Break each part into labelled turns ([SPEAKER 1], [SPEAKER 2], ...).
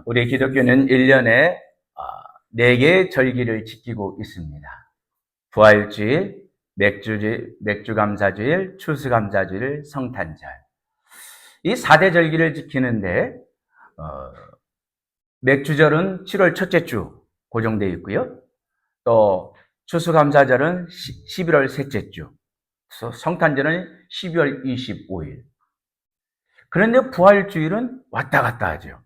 [SPEAKER 1] 우리 기독교는 1년에 4개의 절기를 지키고 있습니다. 부활주일, 맥주감사주일, 추수감사주일, 성탄절. 이 4대 절기를 지키는데 맥주절은 7월 첫째 주 고정되어 있고요. 또 추수감사절은 11월 셋째 주, 성탄절은 12월 25일. 그런데 부활주일은 왔다 갔다 하죠.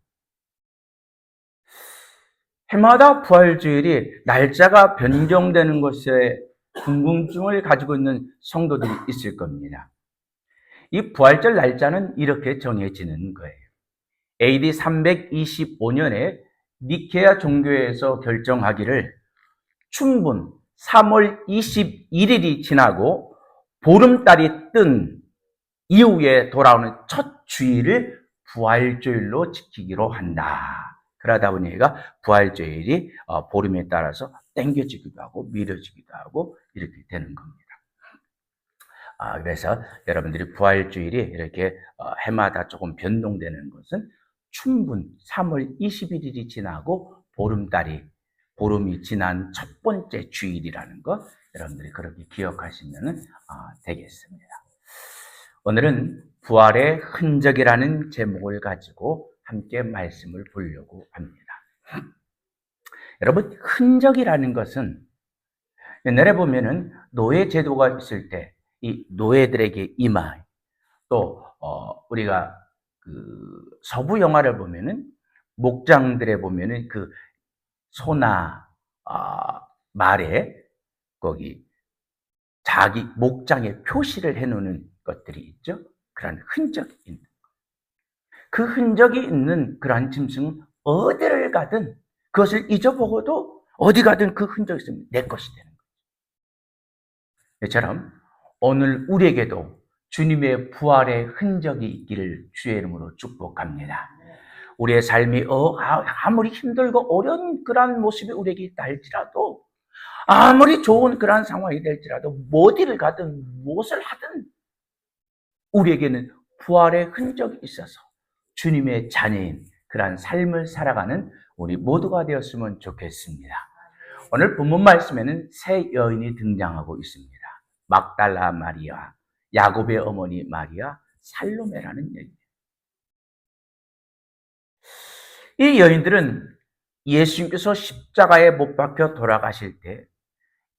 [SPEAKER 1] 해마다 부활주일이 날짜가 변경되는 것에 궁금증을 가지고 있는 성도들이 있을 겁니다. 이 부활절 날짜는 이렇게 정해지는 거예요. AD 325년에 니케아 종교에서 결정하기를 충분 3월 21일이 지나고 보름달이 뜬 이후에 돌아오는 첫 주일을 부활주일로 지키기로 한다. 그러다 보니까 부활주일이 보름에 따라서 당겨지기도 하고 미뤄지기도 하고 이렇게 되는 겁니다. 그래서 여러분들이 부활주일이 이렇게 해마다 조금 변동되는 것은 충분 3월 21일이 지나고 보름이 지난 첫 번째 주일이라는 것 여러분들이 그렇게 기억하시면 되겠습니다. 오늘은 부활의 흔적이라는 제목을 가지고 함께 말씀을 보려고 합니다. 여러분, 흔적이라는 것은 옛날에 보면은 노예 제도가 있을 때 이 노예들에게 임하, 또 우리가 그 서부 영화를 보면은 목장들에 보면은 그 소나 말에 거기 자기 목장에 표시를 해놓는 것들이 있죠. 그런 흔적이 있는 그 흔적이 있는 그러한 짐승은 어디를 가든 그것을 잊어보고도 어디 가든 그 흔적이 있으면 내 것이 되는 거죠. 이처럼 오늘 우리에게도 주님의 부활의 흔적이 있기를 주의 이름으로 축복합니다. 우리의 삶이 아무리 힘들고 어려운 그러한 모습이 우리에게 있다 할지라도 아무리 좋은 그러한 상황이 될지라도 어디를 가든 무엇을 하든 우리에게는 부활의 흔적이 있어서 주님의 자녀인 그러한 삶을 살아가는 우리 모두가 되었으면 좋겠습니다. 오늘 본문 말씀에는 세 여인이 등장하고 있습니다. 막달라 마리아, 야곱의 어머니 마리아, 살로메라는 여인. 이 여인들은 예수님께서 십자가에 못 박혀 돌아가실 때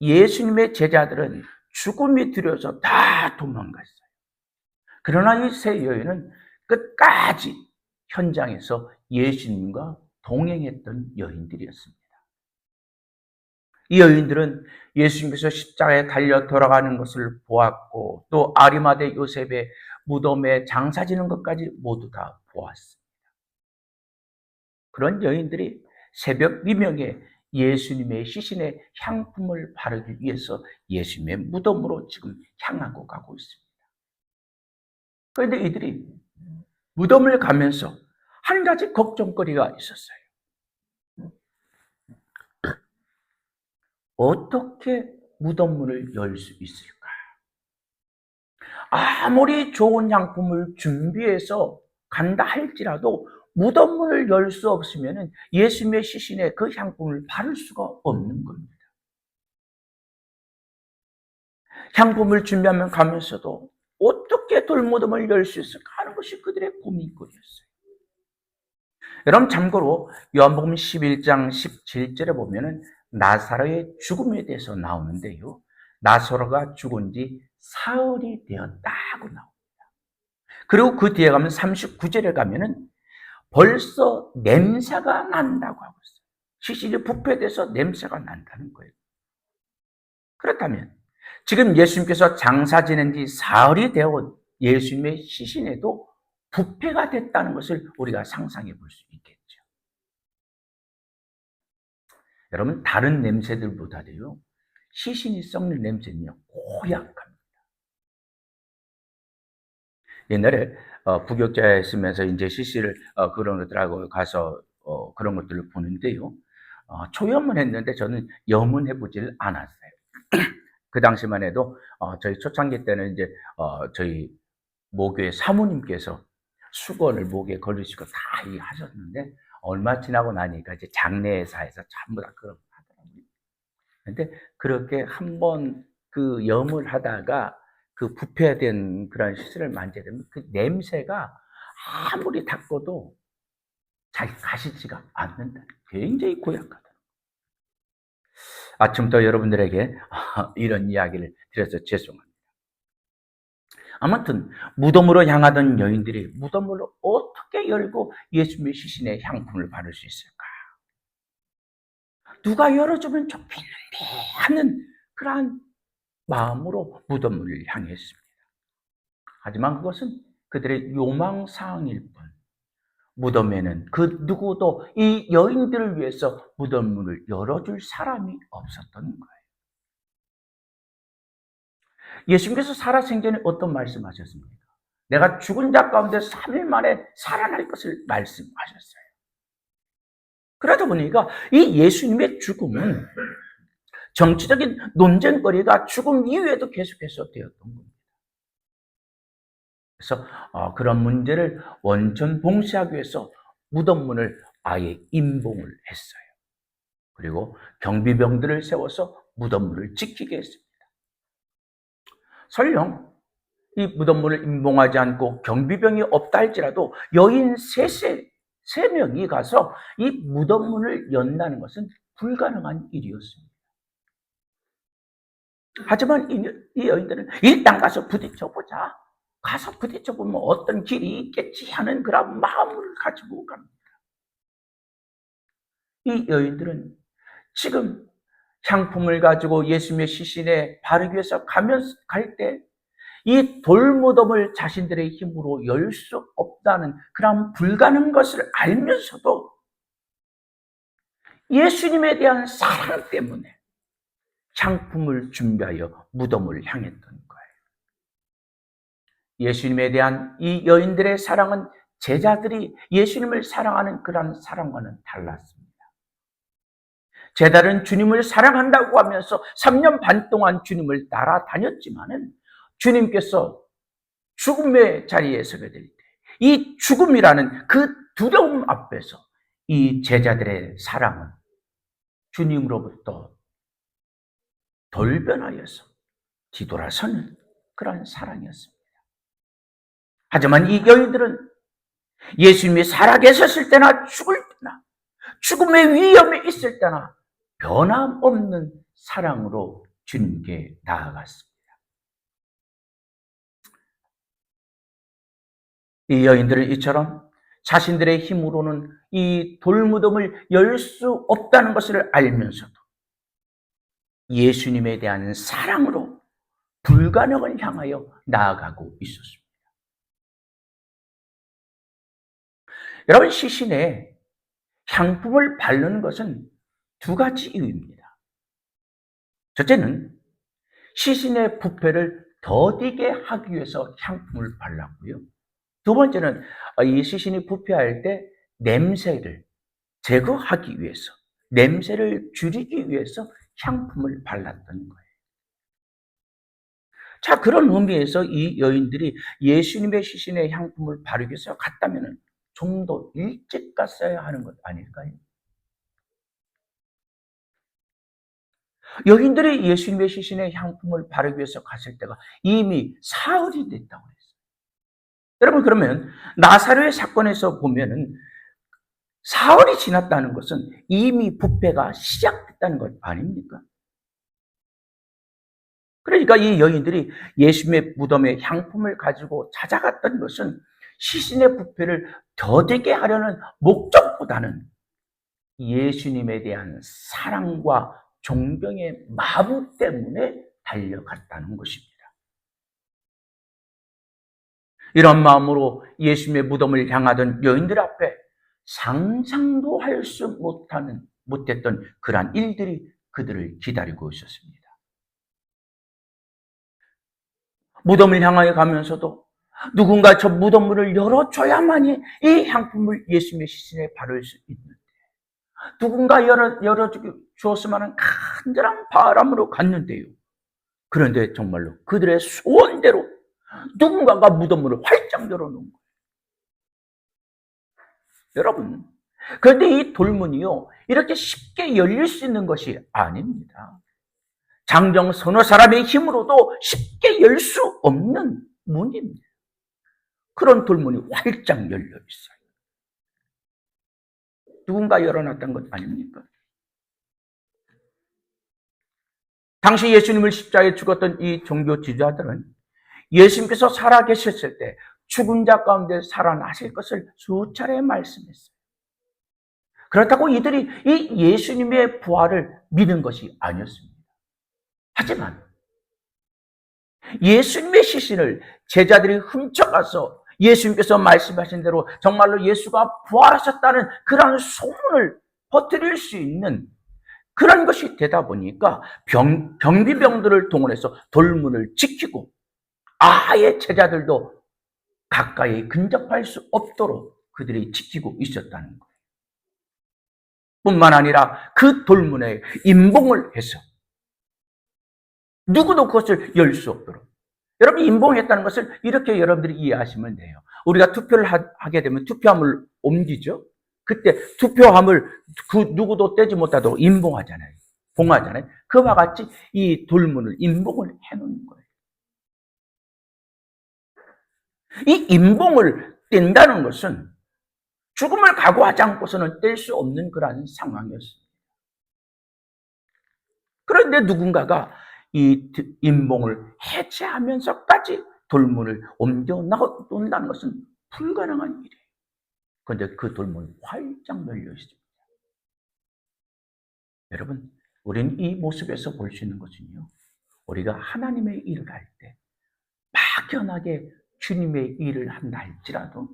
[SPEAKER 1] 예수님의 제자들은 죽음이 두려워서 다 도망갔어요. 그러나 이 세 여인은 끝까지 현장에서 예수님과 동행했던 여인들이었습니다. 이 여인들은 예수님께서 십자가에 달려 돌아가는 것을 보았고 또 아리마대 요셉의 무덤에 장사 지는 것까지 모두 다 보았습니다. 그런 여인들이 새벽 미명에 예수님의 시신에 향품을 바르기 위해서 예수님의 무덤으로 지금 향하고 가고 있습니다. 그런데 이들이 무덤을 가면서 한 가지 걱정거리가 있었어요. 어떻게 무덤문을 열 수 있을까? 아무리 좋은 향품을 준비해서 간다 할지라도 무덤문을 열 수 없으면 예수님의 시신에 그 향품을 바를 수가 없는 겁니다. 향품을 준비하면 가면서도 어떻게 돌무덤을 열 수 있을까 하는 것이 그들의 고민거리였어요. 여러분 참고로 요한복음 11장 17절에 보면은 나사로의 죽음에 대해서 나오는데요. 나사로가 죽은 지 사흘이 되었다고 나옵니다. 그리고 그 뒤에 가면 39절에 가면은 벌써 냄새가 난다고 하고 있어요. 시신이 부패돼서 냄새가 난다는 거예요. 그렇다면 지금 예수님께서 장사 지낸 지 사흘이 되어 예수님의 시신에도 부패가 됐다는 것을 우리가 상상해 볼 수 있겠죠. 여러분 다른 냄새들보다도요 시신이 썩는 냄새는요 고약합니다. 옛날에 부교육자에 있으면서 이제 시신을 그런 것들하고 가서 그런 것들을 보는데요. 초염은 했는데 저는 염은 해보질 않았어요. 그 당시만 해도 저희 초창기 때는 이제 저희 모교의 사모님께서 수건을 목에 걸으시고 다 하셨는데 얼마 지나고 나니까 이제 장례사에서 전부 다 그런 거 하더라고요. 근데 그렇게 한번 그 염을 하다가 그 부패된 그런 시설을 만지게 되면 그 냄새가 아무리 닦아도 잘 가시지가 않는다. 굉장히 고약하다. 아침부터 여러분들에게 이런 이야기를 드려서 죄송합니다. 아무튼 무덤으로 향하던 여인들이 무덤을 어떻게 열고 예수님의 시신의 향품을 바를 수 있을까? 누가 열어주면 좋겠는데 하는 그러한 마음으로 무덤을 향했습니다. 하지만 그것은 그들의 요망사항일 뿐, 무덤에는 그 누구도 이 여인들을 위해서 무덤문을 열어줄 사람이 없었던 거예요. 예수님께서 살아생전에 어떤 말씀하셨습니까? 내가 죽은 자 가운데 3일 만에 살아날 것을 말씀하셨어요. 그러다 보니까 이 예수님의 죽음은 정치적인 논쟁거리가 죽음 이후에도 계속해서 되었던 겁니다. 그래서 그런 문제를 원천 봉쇄하기 위해서 무덤문을 아예 임봉을 했어요. 그리고 경비병들을 세워서 무덤문을 지키게 했습니다. 설령 이 무덤문을 임봉하지 않고 경비병이 없다 할지라도 여인 세 명이 가서 이 무덤문을 연다는 것은 불가능한 일이었습니다. 하지만 이 여인들은 일단 가서 부딪혀보자. 가서 부딪혀보면 어떤 길이 있겠지 하는 그런 마음을 가지고 갑니다. 이 여인들은 지금 향품을 가지고 예수님의 시신에 바르기 위해서 갈 때 이 돌무덤을 자신들의 힘으로 열 수 없다는 그런 불가능한 것을 알면서도 예수님에 대한 사랑 때문에 향품을 준비하여 무덤을 향했던 거예요. 예수님에 대한 이 여인들의 사랑은 제자들이 예수님을 사랑하는 그런 사랑과는 달랐습니다. 제자들은 주님을 사랑한다고 하면서 3년 반 동안 주님을 따라다녔지만은 주님께서 죽음의 자리에 서게 될 때, 이 죽음이라는 그 두려움 앞에서 이 제자들의 사랑은 주님으로부터 돌변하여서 뒤돌아서는 그런 사랑이었습니다. 하지만 이 여인들은 예수님이 살아계셨을 때나 죽을 때나 죽음의 위험에 있을 때나 변함없는 사랑으로 주님께 나아갔습니다. 이 여인들은 이처럼 자신들의 힘으로는 이 돌무덤을 열 수 없다는 것을 알면서도 예수님에 대한 사랑으로 불가능을 향하여 나아가고 있었습니다. 여러분, 시신에 향품을 바르는 것은 두 가지 이유입니다. 첫째는 시신의 부패를 더디게 하기 위해서 향품을 발랐고요. 두 번째는 이 시신이 부패할 때 냄새를 제거하기 위해서, 냄새를 줄이기 위해서 향품을 발랐던 거예요. 자, 그런 의미에서 이 여인들이 예수님의 시신에 향품을 바르기 위해서 갔다면 좀 더 일찍 갔어야 하는 것 아닐까요? 여인들이 예수님의 시신에 향품을 바르기 위해서 갔을 때가 이미 사흘이 됐다고 했어요. 여러분, 그러면 나사로의 사건에서 보면은 사흘이 지났다는 것은 이미 부패가 시작됐다는 것 아닙니까? 그러니까 이 여인들이 예수님의 무덤에 향품을 가지고 찾아갔던 것은 시신의 부패를 더디게 하려는 목적보다는 예수님에 대한 사랑과 존경의 마음 때문에 달려갔다는 것입니다. 이런 마음으로 예수님의 무덤을 향하던 여인들 앞에 상상도 할 수 못했던 그러한 일들이 그들을 기다리고 있었습니다. 무덤을 향하여 가면서도 누군가 저 무덤문을 열어줘야만이 이 향품을 예수님의 시신에 바를 수 있는데, 누군가 열어주었으면 간절한 바람으로 갔는데요. 그런데 정말로 그들의 소원대로 누군가가 무덤문을 활짝 열어놓은 거예요. 여러분, 그런데 이 돌문이요, 이렇게 쉽게 열릴 수 있는 것이 아닙니다. 장정 서너 사람의 힘으로도 쉽게 열 수 없는 문입니다. 그런 돌문이 활짝 열려 있어요. 누군가 열어놨던 것 아닙니까? 당시 예수님을 십자가에 죽었던 이 종교 지도자들은 예수님께서 살아계셨을 때 죽은 자 가운데 살아나실 것을 수차례 말씀했어요. 그렇다고 이들이 이 예수님의 부활을 믿은 것이 아니었습니다. 하지만 예수님의 시신을 제자들이 훔쳐가서 예수님께서 말씀하신 대로 정말로 예수가 부활하셨다는 그런 소문을 퍼뜨릴 수 있는 그런 것이 되다 보니까 경비병들을 동원해서 돌문을 지키고 아예 제자들도 가까이 근접할 수 없도록 그들이 지키고 있었다는 거예요. 뿐만 아니라 그 돌문에 임봉을 해서 누구도 그것을 열 수 없도록. 여러분, 임봉했다는 것을 이렇게 여러분들이 이해하시면 돼요. 우리가 투표를 하게 되면 투표함을 옮기죠. 그때 투표함을 그 누구도 떼지 못하도록 임봉하잖아요. 봉하잖아요. 그와 같이 이 돌문을 임봉을 해놓는 거예요. 이 임봉을 뗀다는 것은 죽음을 각오하지 않고서는 뗄 수 없는 그런 상황이었습니다. 그런데 누군가가 이 임봉을 해체하면서까지 돌문을 옮겨 놓는다는 것은 불가능한 일이에요. 그런데 그 돌문이 활짝 열려 있습니다. 여러분, 우리는 이 모습에서 볼 수 있는 것은요, 우리가 하나님의 일을 할 때 막연하게 주님의 일을 한다 할지라도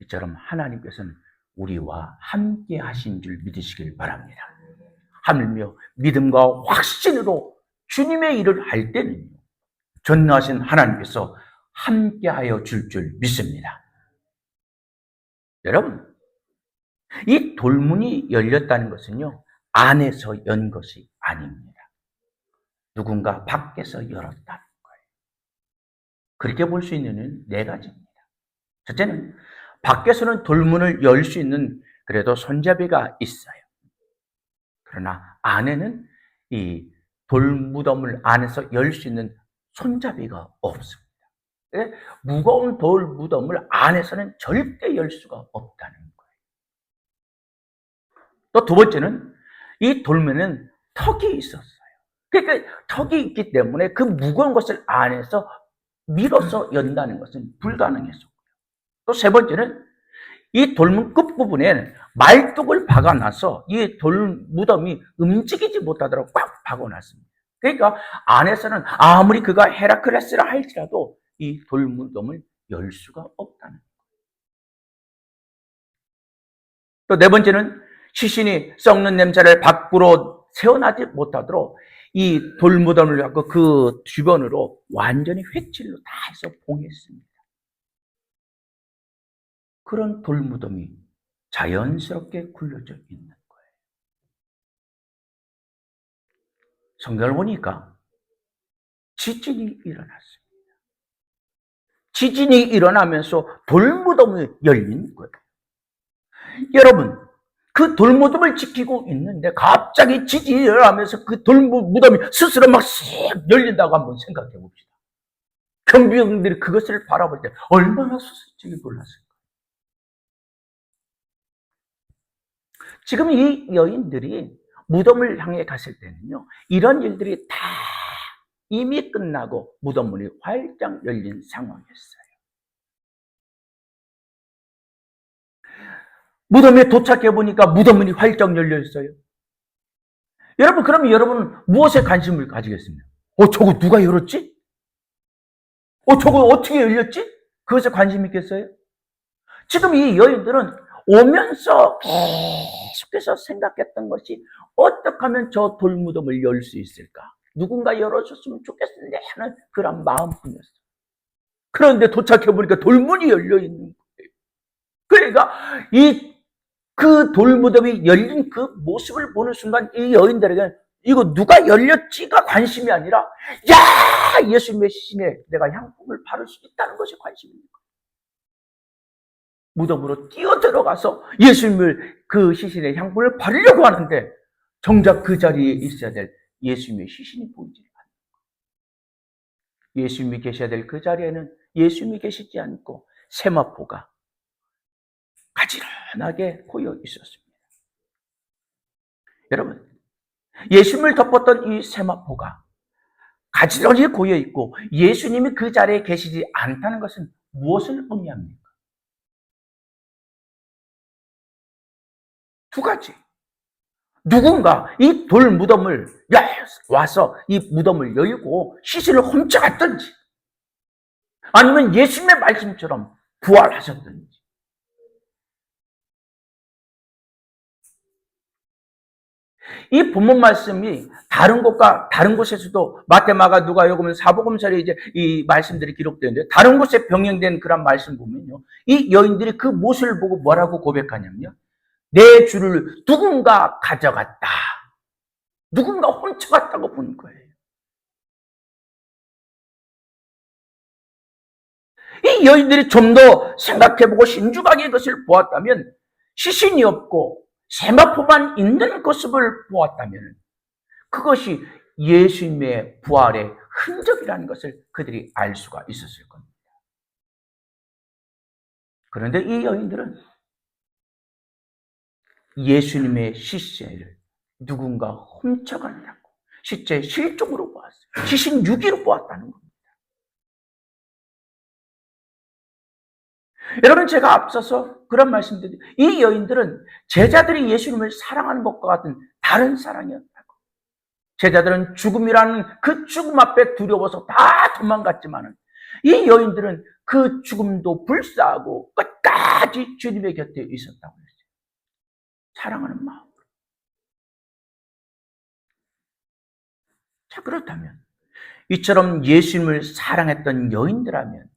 [SPEAKER 1] 이처럼 하나님께서는 우리와 함께 하신 줄 믿으시길 바랍니다. 하물며 믿음과 확신으로 주님의 일을 할 때는 전능하신 하나님께서 함께하여 줄 믿습니다. 여러분, 이 돌문이 열렸다는 것은요, 안에서 연 것이 아닙니다. 누군가 밖에서 열었다는 거예요. 그렇게 볼 수 있는 네 가지입니다. 첫째는 밖에서는 돌문을 열 수 있는 그래도 손잡이가 있어요. 그러나 안에는 이 돌무덤을 안에서 열 수 있는 손잡이가 없습니다. 무거운 돌무덤을 안에서는 절대 열 수가 없다는 거예요. 또 두 번째는 이 돌문에는 턱이 있었어요. 그러니까 턱이 있기 때문에 그 무거운 것을 안에서 밀어서 연다는 것은 불가능했었고요. 또 세 번째는 이 돌문 끝부분에 말뚝을 박아놔서 이 돌무덤이 움직이지 못하도록 꽉 박아놨습니다. 그러니까 안에서는 아무리 그가 헤라클레스라 할지라도 이 돌무덤을 열 수가 없다는 거예요. 또 네 번째는 시신이 썩는 냄새를 밖으로 새어나지 못하도록 이 돌무덤을 갖고 그 주변으로 완전히 훼칠로 다 해서 봉했습니다. 그런 돌무덤이 자연스럽게 굴려져 있는 거예요. 성경을 보니까 지진이 일어났습니다. 지진이 일어나면서 돌무덤이 열린 거예요. 여러분, 그 돌무덤을 지키고 있는데 갑자기 지진이 일어나면서 그 돌무덤이 스스로 막 쓱 열린다고 한번 생각해 봅시다. 경비병들이 그것을 바라볼 때 얼마나 수술적이 놀랐을까. 지금 이 여인들이 무덤을 향해 갔을 때는요, 이런 일들이 다 이미 끝나고 무덤 문이 활짝 열린 상황이었어요. 무덤에 도착해 보니까 무덤 문이 활짝 열려 있어요. 여러분, 그러면 여러분은 무엇에 관심을 가지겠습니까? 저거 누가 열었지? 저거 어떻게 열렸지? 그것에 관심 있겠어요? 지금 이 여인들은 오면서 계속해서 생각했던 것이 어떻게 하면 저 돌무덤을 열 수 있을까? 누군가 열어줬으면 좋겠는데 하는 그런 마음뿐이었어요. 그런데 도착해보니까 돌문이 열려있는 거예요. 그러니까 그 돌무덤이 열린 그 모습을 보는 순간 이 여인들에게는 이거 누가 열렸지가 관심이 아니라 야! 예수님의 시신에 내가 향품을 바를 수 있다는 것이 관심입니다. 무덤으로 뛰어들어가서 예수님을 그 시신의 향분을 바르려고 하는데 정작 그 자리에 있어야 될 예수님의 시신이 보이지 않아요. 예수님이 계셔야 될 그 자리에는 예수님이 계시지 않고 세마포가 가지런하게 고여 있었습니다. 여러분, 예수님을 덮었던 이 세마포가 가지런히 고여 있고 예수님이 그 자리에 계시지 않다는 것은 무엇을 의미합니까? 두 가지. 누군가 이 돌 무덤을 와서 이 무덤을 열고 시신을 훔쳐갔든지 아니면 예수님의 말씀처럼 부활하셨든지. 이 본문 말씀이 다른 곳과 다른 곳에서도 마태, 마가, 누가, 요금, 사복음서에 이제 이 말씀들이 기록되는데 다른 곳에 병행된 그런 말씀 보면요, 이 여인들이 그 모습을 보고 뭐라고 고백하냐면요, 내 주를 누군가 가져갔다, 누군가 훔쳐갔다고 보는 거예요. 이 여인들이 좀 더 생각해보고 신중하게 이것을 보았다면, 시신이 없고 세마포만 있는 모습을 보았다면 그것이 예수님의 부활의 흔적이라는 것을 그들이 알 수가 있었을 겁니다. 그런데 이 여인들은 예수님의 시체를 누군가 훔쳐간다고, 시체 실종으로 보았어요. 시신 유기로 보았다는 겁니다. 여러분, 제가 앞서서 그런 말씀드린, 이 여인들은 제자들이 예수님을 사랑하는 것과 같은 다른 사랑이었다고. 제자들은 죽음이라는 그 죽음 앞에 두려워서 다 도망갔지만 이 여인들은 그 죽음도 불사하고 끝까지 주님의 곁에 있었다고 했어요. 사랑하는 마음으로. 자, 그렇다면 이처럼 예수님을 사랑했던 여인들하면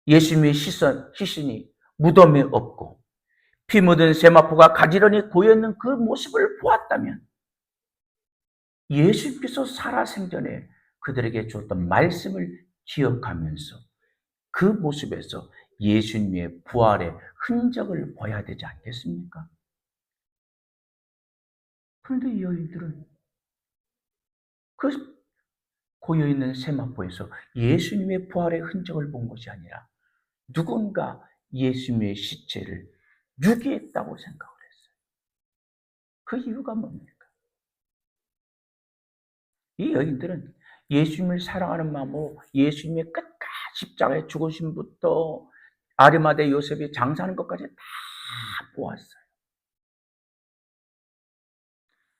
[SPEAKER 1] 예수님의 시신이 무덤에 없고 피 묻은 세마포가 가지런히 고여있는 그 모습을 보았다면 예수님께서 살아생전에 그들에게 주었던 말씀을 기억하면서 그 모습에서 예수님의 부활의 흔적을 보여야 되지 않겠습니까? 그런데 이 여인들은 그 고여있는 세마포에서 예수님의 부활의 흔적을 본 것이 아니라 누군가 예수님의 시체를 유기했다고 생각을 했어요. 그 이유가 뭡니까? 이 여인들은 예수님을 사랑하는 마음으로 예수님의 끝까지 십자가에 죽으심부터 아리마대 요셉이 장사하는 것까지 다 보았어요.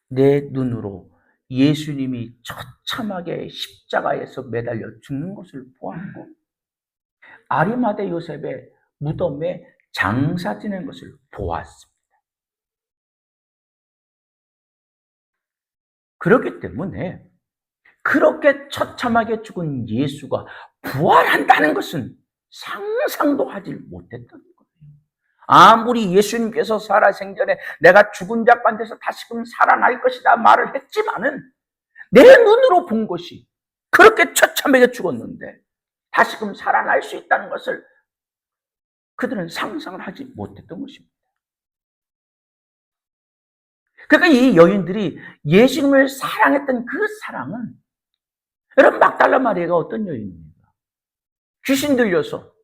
[SPEAKER 1] 내 눈으로 예수님이 처참하게 십자가에서 매달려 죽는 것을 보았고 아리마대 요셉의 무덤에 장사 지낸 것을 보았습니다. 그렇기 때문에 그렇게 처참하게 죽은 예수가 부활한다는 것은 상상도 하지 못했던 거예요. 아무리 예수님께서 살아생전에 내가 죽은 자 가운데서 다시금 살아날 것이다 말을 했지만은 내 눈으로 본 것이 그렇게 처참하게 죽었는데 다시금 살아날 수 있다는 것을 그들은 상상을 하지 못했던 것입니다. 그러니까 이 여인들이 예수님을 사랑했던 그 사랑은, 여러분, 막달라 마리아가 어떤 여인입니까? 귀신 들려서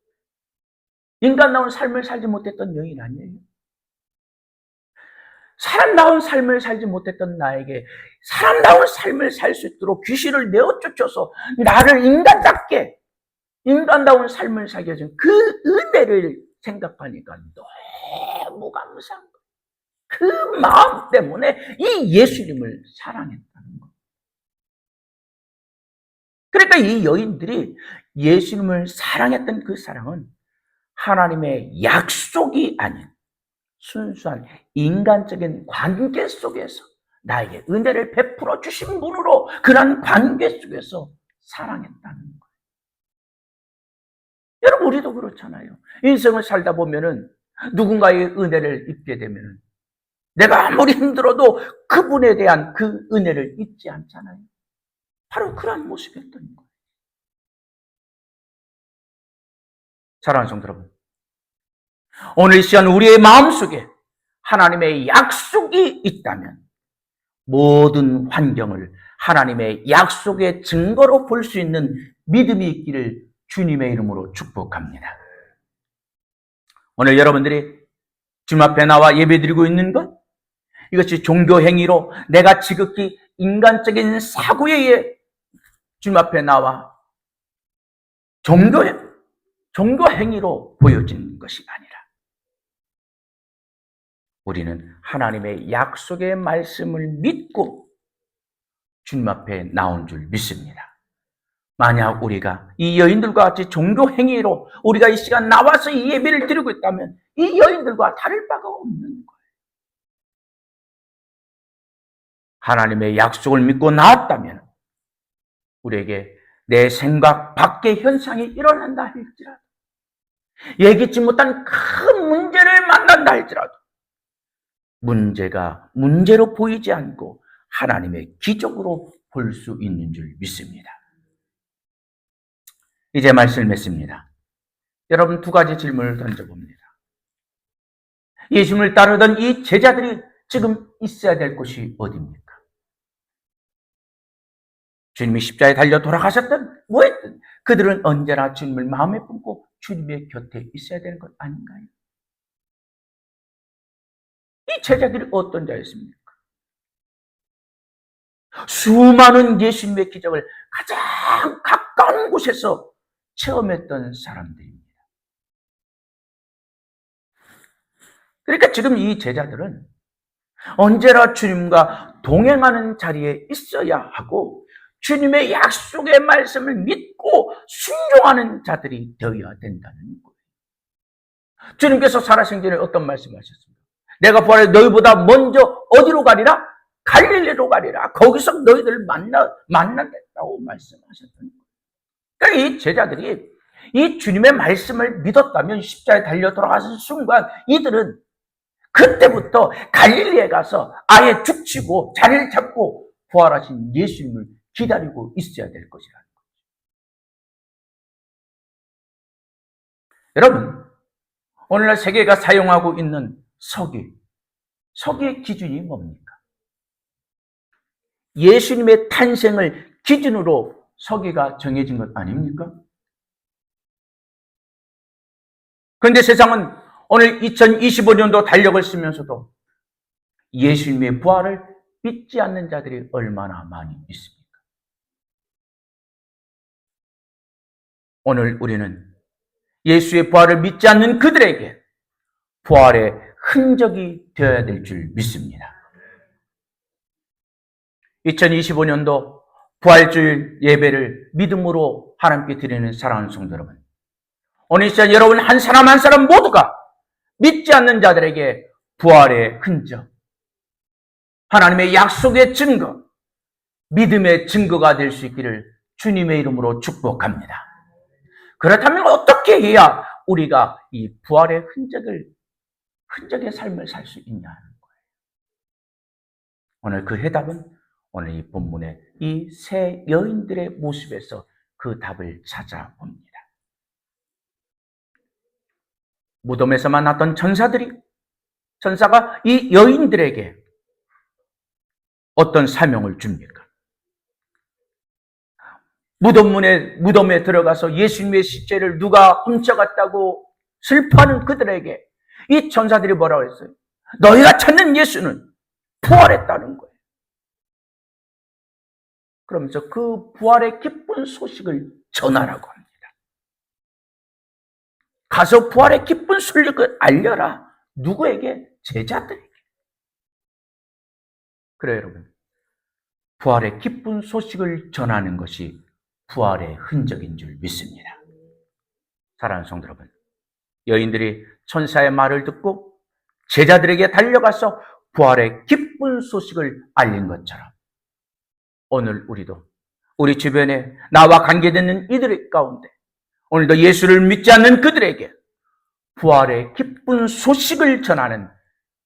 [SPEAKER 1] 인간다운 삶을 살지 못했던 여인 아니에요? 사람다운 삶을 살지 못했던 나에게 사람다운 삶을 살 수 있도록 귀신을 내어 쫓아서 나를 인간다운 삶을 살게 해준 그 은혜를 생각하니까 너무 감사한 거예요. 그 마음 때문에 이 예수님을 사랑했다는 것. 그러니까 이 여인들이 예수님을 사랑했던 그 사랑은 하나님의 약속이 아닌 순수한 인간적인 관계 속에서 나에게 은혜를 베풀어 주신 분으로 그런 관계 속에서 사랑했다는 거예요. 여러분, 우리도 그렇잖아요. 인생을 살다 보면은 누군가의 은혜를 입게 되면은 내가 아무리 힘들어도 그분에 대한 그 은혜를 잊지 않잖아요. 바로 그런 모습이었던 거예요. 사랑하는 성도 여러분, 오늘 이 시간 우리의 마음속에 하나님의 약속이 있다면 모든 환경을 하나님의 약속의 증거로 볼 수 있는 믿음이 있기를 주님의 이름으로 축복합니다. 오늘 여러분들이 주님 앞에 나와 예배드리고 있는 것, 이것이 종교 행위로 내가 지극히 인간적인 사고에 의해 주님 앞에 나와 종교 행위로 보여지는 것이 아니라 우리는 하나님의 약속의 말씀을 믿고 주님 앞에 나온 줄 믿습니다. 만약 우리가 이 여인들과 같이 종교 행위로 우리가 이 시간 나와서 이 예배를 드리고 있다면 이 여인들과 다를 바가 없는 거예요. 하나님의 약속을 믿고 나왔다면 우리에게 내 생각 밖의 현상이 일어난다 할지라도, 예기치 못한 큰 문제를 만난다 할지라도 문제가 문제로 보이지 않고 하나님의 기적으로 볼 수 있는 줄 믿습니다. 이제 말씀을 맺습니다. 여러분, 두 가지 질문을 던져봅니다. 예수님을 따르던 이 제자들이 지금 있어야 될 곳이 어디입니까? 주님이 십자가에 달려 돌아가셨든 뭐했든 그들은 언제나 주님을 마음에 품고 주님의 곁에 있어야 되는 것 아닌가요? 이 제자들이 어떤 자였습니까? 수많은 예수님의 기적을 가장 가까운 곳에서 체험했던 사람들입니다. 그러니까 지금 이 제자들은 언제나 주님과 동행하는 자리에 있어야 하고 주님의 약속의 말씀을 믿고 순종하는 자들이 되어야 된다는 거예요. 주님께서 살아생전에 어떤 말씀을 하셨습니까? 내가 부활해 너희보다 먼저 어디로 가리라? 갈릴리로 가리라. 거기서 너희들을 만나겠다고 말씀하셨던 거예요. 그러니까 이 제자들이 이 주님의 말씀을 믿었다면 십자가에 달려 돌아가신 순간 이들은 그때부터 갈릴리에 가서 아예 죽치고 자리를 잡고 부활하신 예수님을 기다리고 있어야 될 것이라는 거죠. 여러분, 오늘날 세계가 사용하고 있는 서기의 기준이 뭡니까? 예수님의 탄생을 기준으로 서기가 정해진 것 아닙니까? 그런데 세상은 오늘 2025년도 달력을 쓰면서도 예수님의 부활을 믿지 않는 자들이 얼마나 많이 있습니까? 오늘 우리는 예수의 부활을 믿지 않는 그들에게 부활의 흔적이 되어야 될 줄 믿습니다. 2025년도 부활주일 예배를 믿음으로 하나님께 드리는 사랑하는 성도 여러분, 오늘 이 시간 여러분 한 사람 한 사람 모두가 믿지 않는 자들에게 부활의 흔적, 하나님의 약속의 증거, 믿음의 증거가 될 수 있기를 주님의 이름으로 축복합니다. 그렇다면 어떻게 해야 우리가 이 부활의 흔적의 삶을 살 수 있냐는 거예요. 오늘 그 해답은 오늘 이 본문의 이 세 여인들의 모습에서 그 답을 찾아봅니다. 무덤에서 만났던 천사가 이 여인들에게 어떤 사명을 줍니까? 무덤에 들어가서 예수님의 시체를 누가 훔쳐갔다고 슬퍼하는 그들에게 이 천사들이 뭐라고 했어요? 너희가 찾는 예수는 부활했다는 거예요. 그러면서 그 부활의 기쁜 소식을 전하라고 합니다. 가서 부활의 기쁜 소식을 알려라. 누구에게? 제자들에게. 그래요, 여러분. 부활의 기쁜 소식을 전하는 것이 부활의 흔적인 줄 믿습니다. 사랑하는 성도 여러분, 여인들이 천사의 말을 듣고 제자들에게 달려가서 부활의 기쁜 소식을 알린 것처럼 오늘 우리도 우리 주변에 나와 관계되는 이들 가운데 오늘도 예수를 믿지 않는 그들에게 부활의 기쁜 소식을 전하는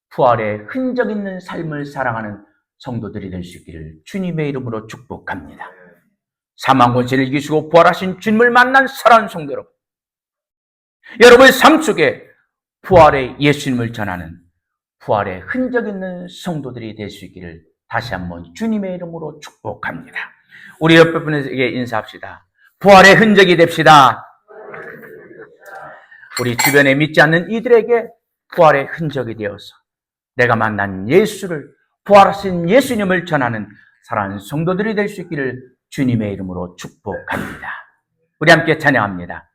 [SPEAKER 1] 부활의 흔적 있는 삶을 살아가는 성도들이 될 수 있기를 주님의 이름으로 축복합니다. 사망 권세를 이기시고 부활하신 주님을 만난 사랑하는 성도 여러분, 여러분의 삶 속에 부활의 예수님을 전하는 부활의 흔적 있는 성도들이 될 수 있기를 다시 한번 주님의 이름으로 축복합니다. 우리 옆에 분에게 인사합시다. 부활의 흔적이 됩시다. 우리 주변에 믿지 않는 이들에게 부활의 흔적이 되어서 내가 만난 예수를, 부활하신 예수님을 전하는 사랑하는 성도들이 될 수 있기를 주님의 이름으로 축복합니다. 우리 함께 찬양합니다.